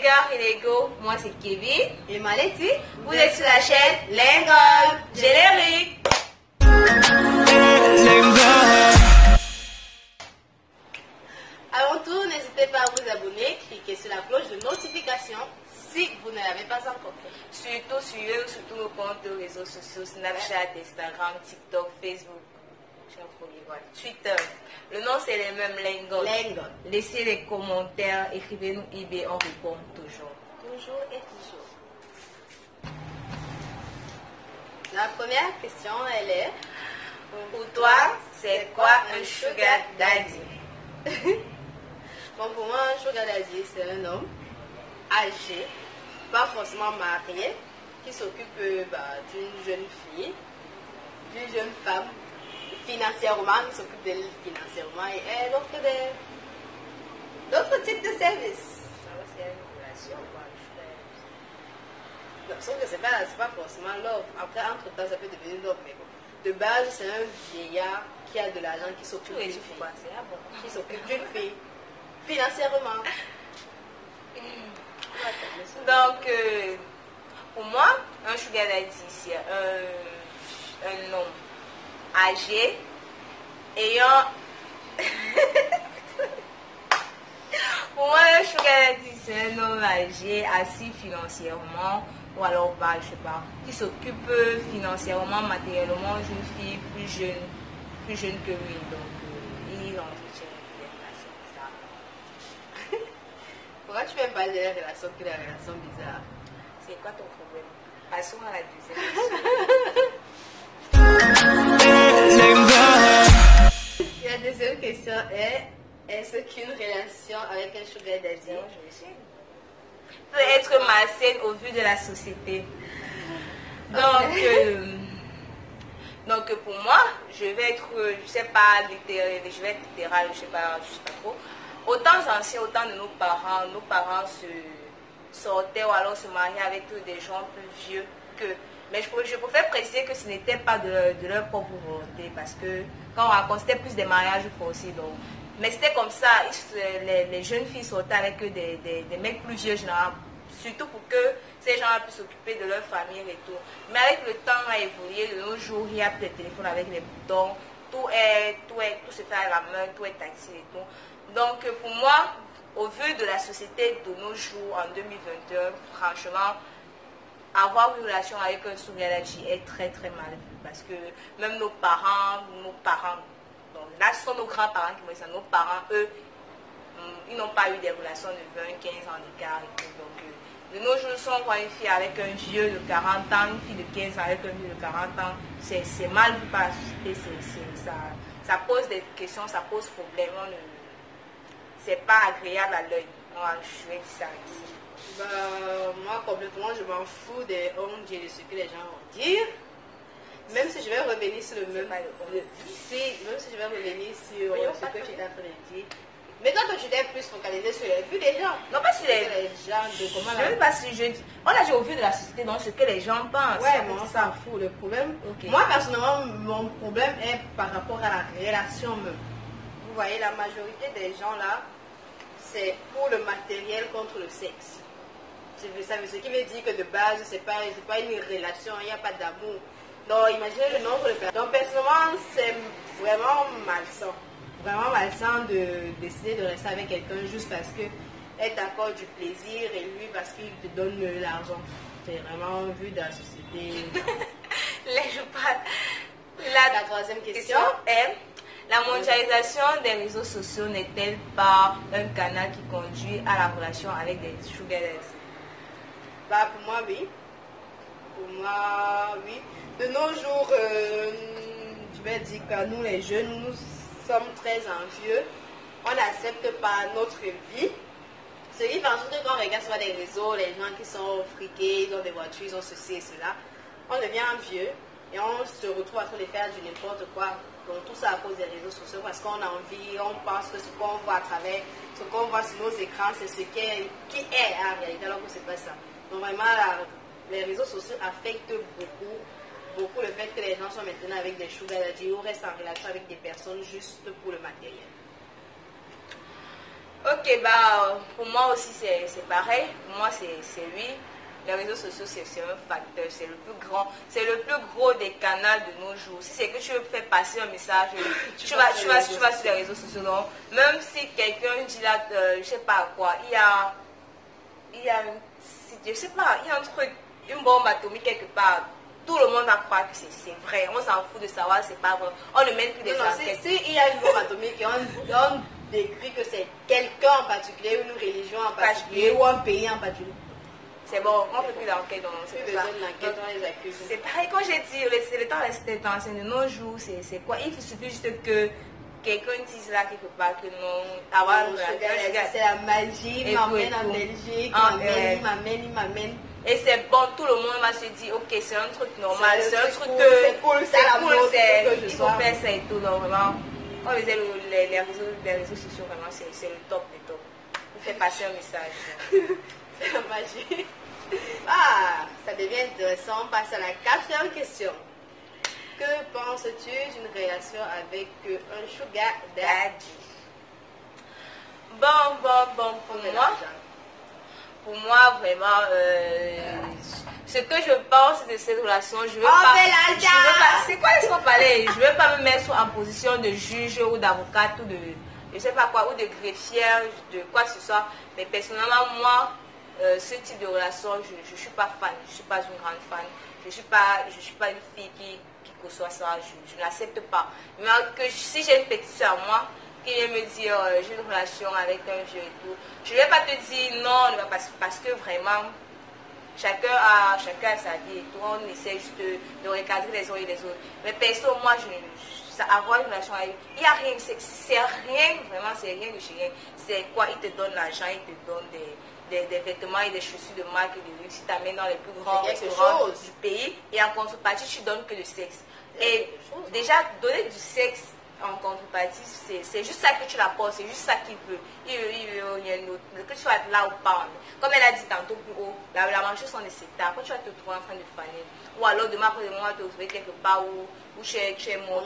les gars illégaux, moi c'est Kevin. Et Maletti, Vous êtes sur la chaîne Lingo Générique. Avant tout, n'hésitez pas à vous abonner, cliquez sur la cloche de notification si vous ne l'avez pas encore fait. Surtout suivez-nous sur tous nos comptes de réseaux sociaux, Snapchat, Instagram, TikTok, Facebook. Twitter. Le nom c'est les mêmes, Lingo. Laissez les commentaires, écrivez-nous IB, on répond toujours. Toujours et toujours. La première question, elle est: pour toi, c'est quoi un sugar daddy? Bon, pour moi, un sugar daddy, c'est un homme âgé, pas forcément marié, qui s'occupe d'une jeune fille, d'une jeune femme, financièrement, qui s'occupe d'elle financièrement et elle offre d'autres types de services. C'est une relation, quoi. Non, sauf que c'est pas forcément l'offre. Après, entre-temps, ça peut devenir l'offre, mais bon. De base, c'est un vieillard qui a de l'argent, qui s'occupe d'une fille. Qui s'occupe d'une fille, financièrement. Donc, pour moi, un sugar daddy, c'est un homme âgé, ayant... Pour moi, un sugar daddy, c'est un homme âgé, assis financièrement, ou alors, je sais pas, qui s'occupe financièrement, matériellement d'une fille plus jeune que lui. Donc, il entretient des relations bizarres. Pourquoi tu fais pas de la relation que la relation bizarre? C'est quoi ton problème? Passons à la deuxième question. La deuxième question est: est-ce qu'une relation avec un sugar daddy peut être malsaine au vu de la société? Donc pour moi, je vais être, je sais pas, littéral, je vais être littéral, je sais pas trop. Au temps ancien, au temps de nos parents se sortaient ou alors se mariaient avec des gens plus vieux qu'eux. Mais je préfère préciser que ce n'était pas de leur propre volonté, parce que quand on raconte, c'était plus des mariages forcés. Donc. Mais c'était comme ça, les jeunes filles sortaient avec des mecs plus vieux généralement, surtout pour que ces gens puissent s'occuper de leur famille et tout. Mais avec le temps a évolué, de nos jours, il y a des téléphones avec les boutons, tout se fait à la main, tout est tactile et tout. Donc pour moi, au vu de la société de nos jours, en 2021, franchement, avoir une relation avec un sugar daddy est très très mal vu, parce que même nos parents, donc là ce sont nos grands-parents qui me disent, nos parents, eux, ils n'ont pas eu des relations de 20, 15 ans d'écart et tout. Donc de nos jours, si on voit une fille avec un vieux de 40 ans, une fille de 15 ans avec un vieux de 40 ans, c'est mal vu par la société, ça pose des questions, ça pose problème, c'est pas agréable à l'œil. Je vais dire ça ici. Moi, complètement, je m'en fous des hontes et de ce que les gens vont dire. Même si je vais revenir sur même si je vais revenir sur ce que j'étais en train de dire. Mais toi, tu t'es plus focalisé sur les vues des gens. Non, pas sur les gens de comment je ne sais pas si on a dit au vu de la société, donc ce que les gens pensent. Ouais, mais on s'en fout. Le problème, moi personnellement, mon problème est par rapport à la relation même. Vous voyez, la majorité des gens là, c'est pour le matériel contre le sexe. Ce qui veut dire que de base, c'est pas une relation, il n'y a pas d'amour. Donc, imaginez le nombre de personnes. Donc, personnellement, c'est vraiment malsain. Vraiment malsain de décider de rester avec quelqu'un juste parce qu'elle t'accorde du plaisir et lui parce qu'il te donne l'argent. C'est vraiment vu dans la société. Là, je parle. La troisième question est: la mondialisation des réseaux sociaux n'est-elle pas un canal qui conduit à la relation avec des sugar daddies? Pour moi, oui. Pour moi, oui. De nos jours, je vais dire que nous, les jeunes, nous sommes très envieux. On n'accepte pas notre vie. Ce qui fait en sorte que quand on regarde sur les réseaux, les gens qui sont friqués, ils ont des voitures, ils ont ceci et cela, on devient envieux et on se retrouve à train de faire du n'importe quoi. Donc tout ça à cause des réseaux sociaux, parce qu'on a envie, on pense que ce qu'on voit à travers, ce qu'on voit sur nos écrans, c'est ce qui est en réalité, alors que c'est pas ça. Donc vraiment, les réseaux sociaux affectent beaucoup le fait que les gens sont maintenant avec des sugar daddy ou restent en relation avec des personnes juste pour le matériel. Ok, bah, pour moi aussi, c'est pareil. Pour moi, c'est lui. Les réseaux sociaux, c'est un facteur, c'est le plus grand, c'est le plus gros des canaux de nos jours. Si c'est que tu veux faire passer un message, tu vas sur les réseaux sociaux. Donc, même si quelqu'un dit là, je sais pas quoi, je sais pas, il y a un truc, une bombe atomique quelque part. Tout le monde va croire que c'est vrai. On s'en fout de savoir c'est pas vrai. On ne mène plus des enquêtes. Si il y a une bombe atomique et on décrit que c'est quelqu'un en particulier, une religion en particulier ou un pays en particulier. C'est bon, on ne fait plus d'enquête. C'est pareil, quand j'ai dit, c'est le temps resté ancien de nos jours, c'est quoi? Il suffit juste que quelqu'un dise là quelque part que non, c'est la magie, il m'emmène en Belgique, il m'amène. Et c'est bon, tout le monde va se dire, ok, c'est un truc normal, c'est un truc que c'est cool, il faut faire ça et tout, donc vraiment, on faisait les réseaux sociaux, vraiment, c'est le top du top. Il fait passer un message. C'est la magie. Ah, ça devient intéressant. On passe à la 4e question. Que penses-tu d'une relation avec un sugar daddy? Bon, pour moi, vraiment, ce que je pense de cette relation, je veux pas. C'est quoi ce qu'on parlait? Je veux pas me mettre en position de juge ou d'avocate ou de, je sais pas quoi, ou de greffière, de quoi que ce soit. Mais personnellement, moi, ce type de relation, je suis pas fan. Je suis pas une grande fan. Je suis pas une fille qui conçoit ça. Je n'accepte pas. Mais que si j'ai une petite soeur, moi, qui vient me dire j'ai une relation avec un vieux et tout, je ne vais pas te dire non, parce que vraiment, chacun a sa vie et tout. On essaie juste de recadrer les uns et les autres. Mais perso, moi, avoir une relation avec lui, il n'y a rien, c'est rien, vraiment, c'est rien de chez rien. C'est quoi? Il te donne l'argent, il te donne des vêtements et des chaussures de marque et de luxe, il t'amène dans les plus grands restaurants du pays, et en contrepartie, tu donnes que le sexe. Et déjà, donner du sexe en contrepartie, c'est juste ça que tu l'apportes, c'est juste ça qu'il veut. Il veut rien d'autre. Que tu sois là ou pas. Comme elle a dit tantôt plus haut, la manche sont des secteurs. Quand tu vas te trouver en train de faner, ou alors demain après demain, tu vas te retrouver quelque part où tu es mort.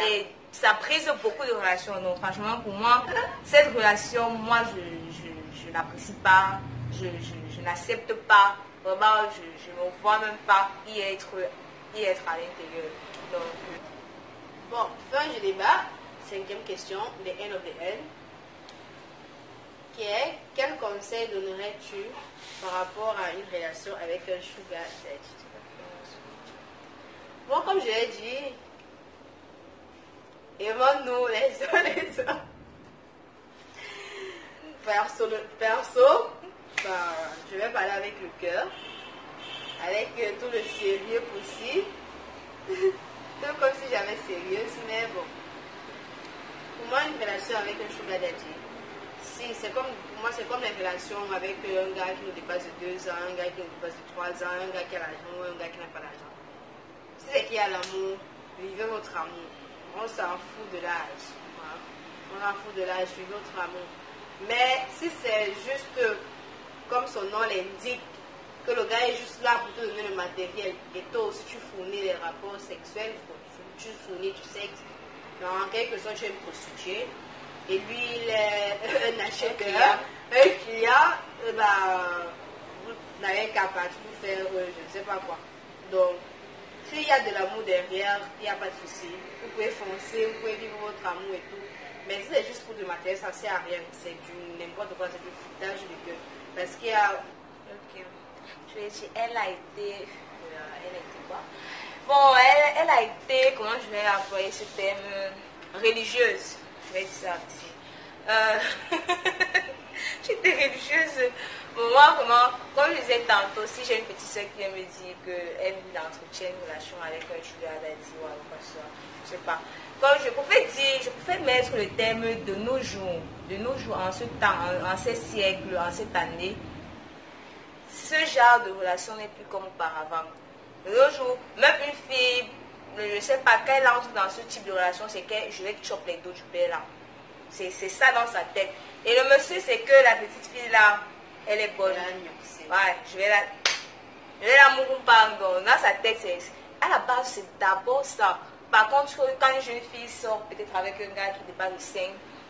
Et ça brise beaucoup de relations. Donc franchement, pour moi, cette relation, moi, je n'apprécie pas, je n'accepte pas. Vraiment, je ne me vois même pas y être à l'intérieur. Donc, bon, fin du débat, 5e question, the end of the end, qui est, quel conseil donnerais-tu par rapport à une relation avec un sugar daddy? Bon, comme je l'ai dit, aimons-nous les uns les autres. Perso, je vais parler avec le cœur, avec tout le sérieux possible. Comme si j'avais sérieuse, mais bon. Pour moi, une relation avec un sugar daddy, pour moi, c'est comme les relations avec un gars qui nous dépasse de 2 ans, un gars qui nous dépasse de 3 ans, un gars qui a l'argent ou un gars qui n'a pas l'argent. Si c'est qu'il y a l'amour, vivez votre amour. On s'en fout de l'âge. Hein? On s'en fout de l'âge, vivez votre amour. Mais si c'est juste, comme son nom l'indique, que le gars est juste là pour te donner le matériel, et toi aussi tu fournis les rapports sexuels, tu fournis du sexe, en quelque sorte tu es une prostituée, et lui il est un acheteur, un client, vous n'avez qu'à partir pour faire je ne sais pas quoi. Donc, s'il y a de l'amour derrière, il n'y a pas de souci, vous pouvez foncer, vous pouvez vivre votre amour et tout, mais si c'est juste pour du matériel, ça ne sert à rien, c'est du n'importe quoi, c'est du foutage de gueule, parce qu'il y a... Ok. Je vais dire, elle a été quoi? Bon, elle a été, comment je vais employer ce terme, religieuse. Je vais dire ça aussi. J'étais religieuse. Bon, moi, vraiment, comme je disais tantôt, si j'ai une petite soeur qui vient me dire qu'elle entretient une relation avec un sugar daddy ou quoi que ce soit, je sais pas. Comme je pouvais mettre le terme de nos jours, en ce temps, en ces siècles, en cette année, ce genre de relation n'est plus comme auparavant. De nos jours, même une fille, je ne sais pas, quand elle entre dans ce type de relation, c'est que je vais choper les dos du père là. C'est ça dans sa tête. Et le monsieur, c'est que la petite fille là, elle est bonne. Ouais, je vais la mourir dans sa tête. À la base, c'est d'abord ça. Par contre, quand une jeune fille sort peut-être avec un gars qui dépasse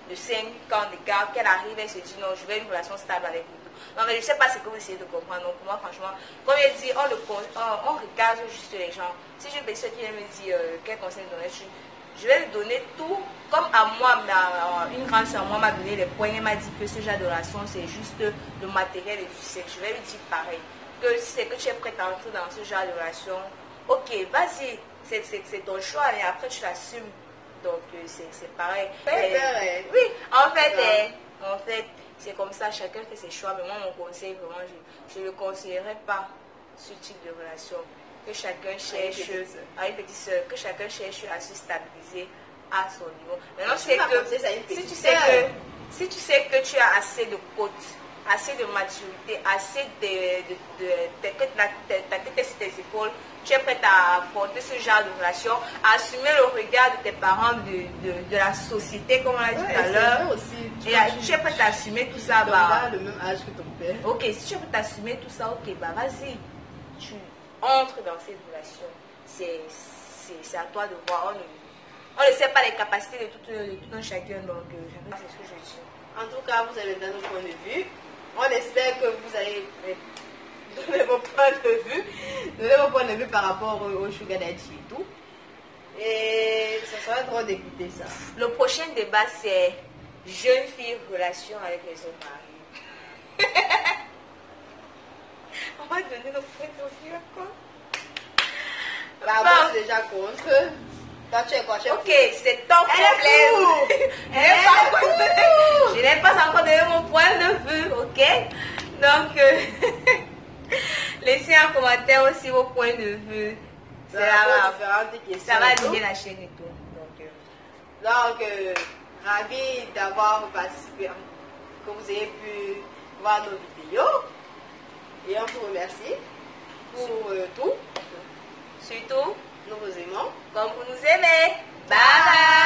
de de 5 ans d'écart, qu'elle arrive, elle se dit non, je veux une relation stable avec vous. Non, mais je ne sais pas ce que vous essayez de comprendre. Donc, pour moi, franchement, comme elle dit, on regarde juste les gens. Si j'ai une personne qui vient me dire quel conseil me donner, je vais lui donner tout. Comme à moi, une grande soeur, moi, m'a donné les points. Elle m'a dit que ce genre de relation, c'est juste le matériel et du sexe. Je vais lui dire pareil. Que si c'est que tu es prête à entrer dans ce genre de relation, ok, vas-y, c'est ton choix, et après tu l'assumes. Donc, c'est pareil. Oui, en fait, c'est comme ça, chacun fait ses choix. Mais moi, mon conseil, vraiment, je ne le conseillerais pas, ce type de relation. Que chacun cherche, à une petite soeur, que chacun cherche à se stabiliser à son niveau. Maintenant, c'est que si tu sais que tu as assez de côtes, assez de maturité, assez que ta tête est sur tes épaules, tu es prête à affronter ce genre de relation, à assumer le regard de tes parents, de la société, comme on l'a dit tout à l'heure. Et tu es prête à assumer tout ça. Bah, le même âge que ton père. Ok, si tu es prête à assumer tout ça, ok, bah vas-y. Tu entres dans cette relation. C'est à toi de voir. On ne sait pas les capacités de tout un chacun, donc c'est ce que je dis. En tout cas, vous avez donné notre point de vue. On espère que vous allez donner vos points de vue par rapport au sugar daddy et tout. Et ça sera drôle d'écouter ça. Le prochain débat, c'est jeune fille relation avec les hommes mariés. On va donner nos points de vue quoi. Bah, moi, je suis déjà contre. Toi, tu es quoi? Ok, c'est ton problème. Je n'ai pas encore donné mon point de vue, ok? Donc, laissez en commentaire aussi vos points de vue. Ça va animer la chaîne et tout. Donc, ravi d'avoir participé, que vous ayez pu voir nos vidéos. Et on vous remercie pour tout. Surtout, nous vous aimons. comme vous nous aimez. Bye bye.